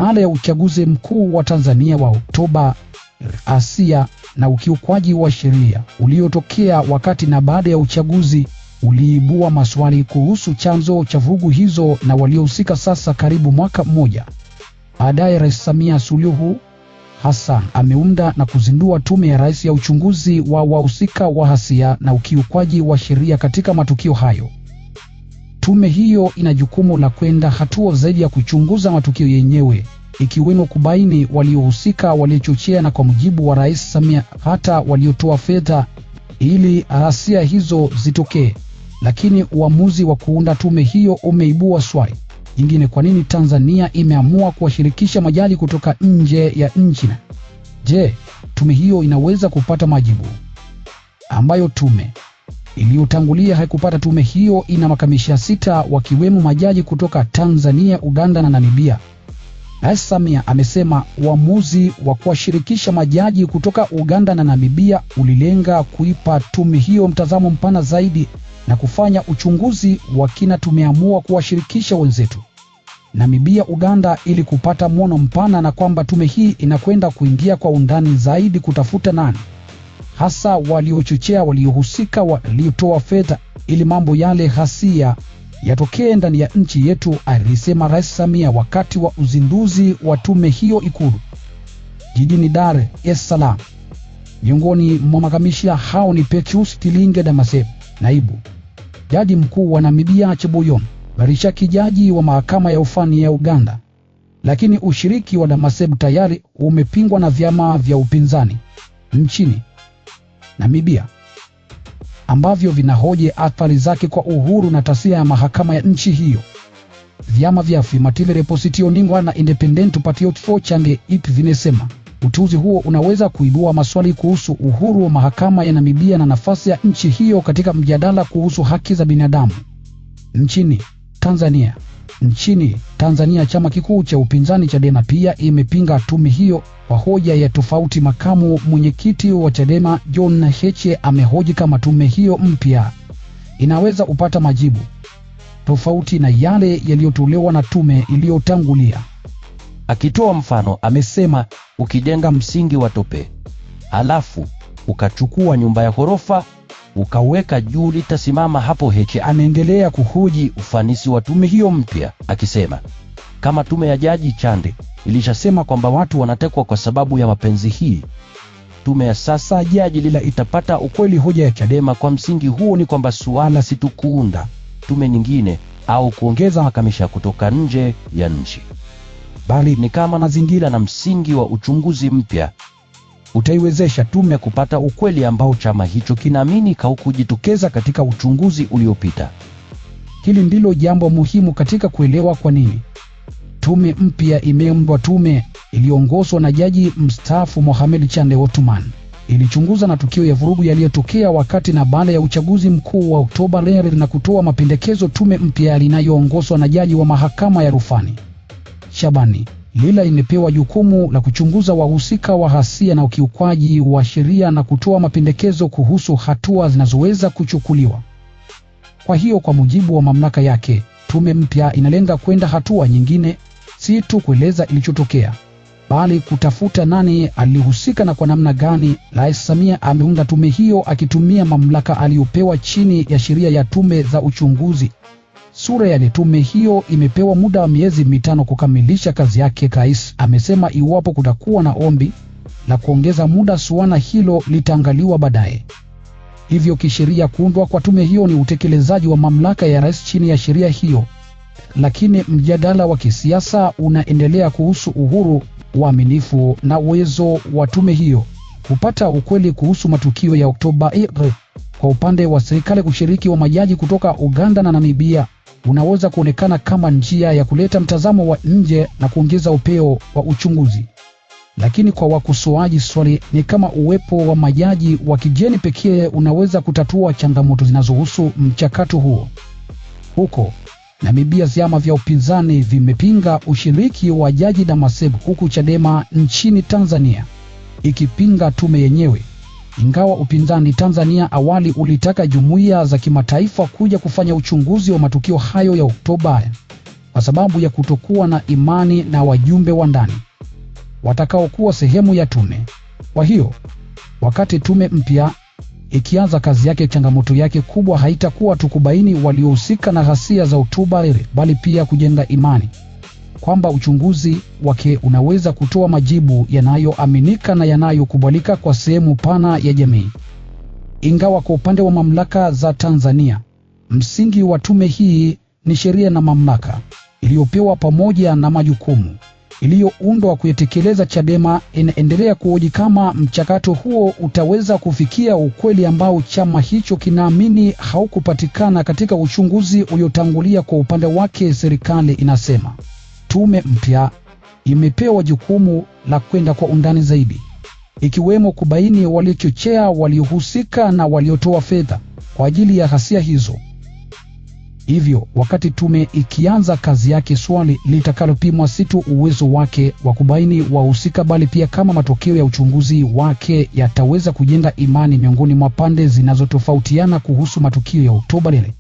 baada ya uchaguzi mkuu wa Tanzania wa Oktoba, ghasia na ukiukwaji wa sheria uliotokea wakati na baada ya uchaguzi uliibua maswali kuhusu chanzo cha vurugu hizo na waliohusika. Sasa karibu mwaka mmoja baadaye, Rais Samia Suluhu Hassan ameunda na kuzindua tume ya rais ya uchunguzi wa wahusika wa ghasia na ukiukwaji wa sheria katika matukio hayo. Tume hiyo ina jukumu la kwenda hatua zaidi ya kuchunguza matukio yenyewe, ikiwemo kubaini waliohusika, waliochochea na kwa mujibu wa Rais Samia hata waliotoa fedha ili ghasia hizo zitokee. Lakini uamuzi wa kuunda tume hiyo umeibua swali jingine: kwa nini Tanzania imeamua kuwashirikisha majaji kutoka nje ya nchi? Je, tume hiyo inaweza kupata majibu ambayo tume iliyotangulia haikupata? Tume hiyo ina makamisha 6 wakiwemo majaji kutoka Tanzania, Uganda na Namibia. Rais Samia amesema uamuzi wa kuwashirikisha majaji kutoka Uganda na Namibia ulilenga kuipa tume hiyo mtazamo mpana zaidi na kufanya uchunguzi wa kina. Tumeamua kuwashirikisha wenzetu Namibia, Uganda ili kupata muono mpana, na kwamba tume hii inakwenda kuingia kwa undani zaidi kutafuta nani hasa waliochochea, waliohusika, waliotoa fedha ili mambo yale ghasia yatokee ndani ya nchi yetu, alisema Rais Samia wakati wa uzinduzi wa tume hiyo Ikulu jijini Dar es Salaam. Miongoni mwa makamisha hao ni Petrus Tilinge Damasebu, naibu jaji mkuu wa Namibia, Cheboyon Barishaki, jaji wa mahakama ya ufani ya Uganda. Lakini ushiriki wa Damasebu tayari umepingwa na vyama vya upinzani nchini Namibia ambavyo vinahoji athari zake kwa uhuru na taswira ya mahakama ya nchi hiyo. Vyama vya Affirmative Reposition na Independent Patriots for Change IP vinasema uteuzi huo unaweza kuibua maswali kuhusu uhuru wa mahakama ya Namibia na nafasi ya nchi hiyo katika mjadala kuhusu haki za binadamu. Nchini Tanzania, chama kikuu cha upinzani Chadema pia imepinga tume hiyo kwa hoja ya tofauti. Makamu mwenyekiti wa Chadema John Heche amehoji kama tume hiyo mpya inaweza kupata majibu tofauti na yale yaliyotolewa na tume iliyotangulia. Akitoa mfano, amesema ukijenga msingi wa tope, halafu ukachukua nyumba ya ghorofa ukaweka juu, litasimama hapo. Heche anaendelea kuhoji ufanisi wa tume hiyo mpya, akisema kama tume ya Jaji Chande ilishasema kwamba watu wanatekwa kwa sababu ya mapenzi, hii tume ya sasa Jaji Lila itapata ukweli. Hoja ya Chadema kwa msingi huo ni kwamba suala si tu kuunda tume nyingine au kuongeza makamisha kutoka nje ya nchi, bali ni kama mazingira na msingi wa uchunguzi mpya utaiwezesha tume kupata ukweli ambao chama hicho kinaamini haukujitokeza katika uchunguzi uliopita. Hili ndilo jambo muhimu katika kuelewa kwa nini tume mpya imeundwa. Tume iliongozwa na Jaji mstaafu Mohamed Chande Othman ilichunguza matukio ya vurugu yaliyotokea wakati na baada ya uchaguzi mkuu wa Oktoba na kutoa mapendekezo. Tume mpya inayoongozwa na jaji wa mahakama ya rufani Shabani Lila imepewa jukumu la kuchunguza wahusika wa ghasia na ukiukwaji wa sheria na kutoa mapendekezo kuhusu hatua zinazoweza kuchukuliwa. Kwa hiyo, kwa mujibu wa mamlaka yake, tume mpya inalenga kwenda hatua nyingine, si tu kueleza ilichotokea, bali kutafuta nani alihusika na kwa namna gani. Rais Samia ameunda tume hiyo akitumia mamlaka aliyopewa chini ya sheria ya tume za uchunguzi. Sura ya tume hiyo imepewa muda wa miezi 5 kukamilisha kazi yake. Rais amesema iwapo kutakuwa na ombi la kuongeza muda, suala hilo litaangaliwa baadaye. Hivyo kisheria, kuundwa kwa tume hiyo ni utekelezaji wa mamlaka ya rais chini ya sheria hiyo. Lakini mjadala wa kisiasa unaendelea kuhusu uhuru, uaminifu na uwezo wa tume hiyo kupata ukweli kuhusu matukio ya Oktoba. Kwa upande wa serikali, kushiriki wa majaji kutoka Uganda na Namibia unaweza kuonekana kama njia ya kuleta mtazamo wa nje na kuongeza upeo wa uchunguzi. Lakini kwa wakosoaji, swali ni kama uwepo wa majaji wa kigeni pekee unaweza kutatua changamoto zinazohusu mchakato huo. Huko Namibia, vyama vya upinzani vimepinga ushiriki wa Jaji Damasebu, huku Chadema nchini Tanzania ikipinga tume yenyewe. Ingawa upinzani Tanzania awali ulitaka jumuiya za kimataifa kuja kufanya uchunguzi wa matukio hayo ya Oktoba, kwa sababu ya kutokuwa na imani na wajumbe wa ndani watakaokuwa sehemu ya tume. Kwa hiyo, wakati tume mpya ikianza kazi yake, changamoto yake kubwa haitakuwa tu kubaini waliohusika na ghasia za Oktoba ile, bali pia kujenga imani kwamba uchunguzi wake unaweza kutoa majibu yanayoaminika na yanayokubalika kwa sehemu pana ya jamii. Ingawa kwa upande wa mamlaka za Tanzania, msingi wa tume hii ni sheria na mamlaka iliyopewa pamoja na majukumu iliyoundwa kuyatekeleza, Chadema inaendelea kuhoji kama mchakato huo utaweza kufikia ukweli ambao chama hicho kinaamini haukupatikana katika uchunguzi uliotangulia. Kwa upande wake, serikali inasema tume mpya imepewa jukumu la kwenda kwa undani zaidi, ikiwemo kubaini waliochochea, waliohusika na waliotoa fedha kwa ajili ya ghasia hizo. Hivyo, wakati tume ikianza kazi yake, swali litakalopimwa si tu uwezo wake wa kubaini wahusika, bali pia kama matokeo ya uchunguzi wake yataweza kujenga imani miongoni mwa pande zinazotofautiana kuhusu matukio ya Oktoba ile.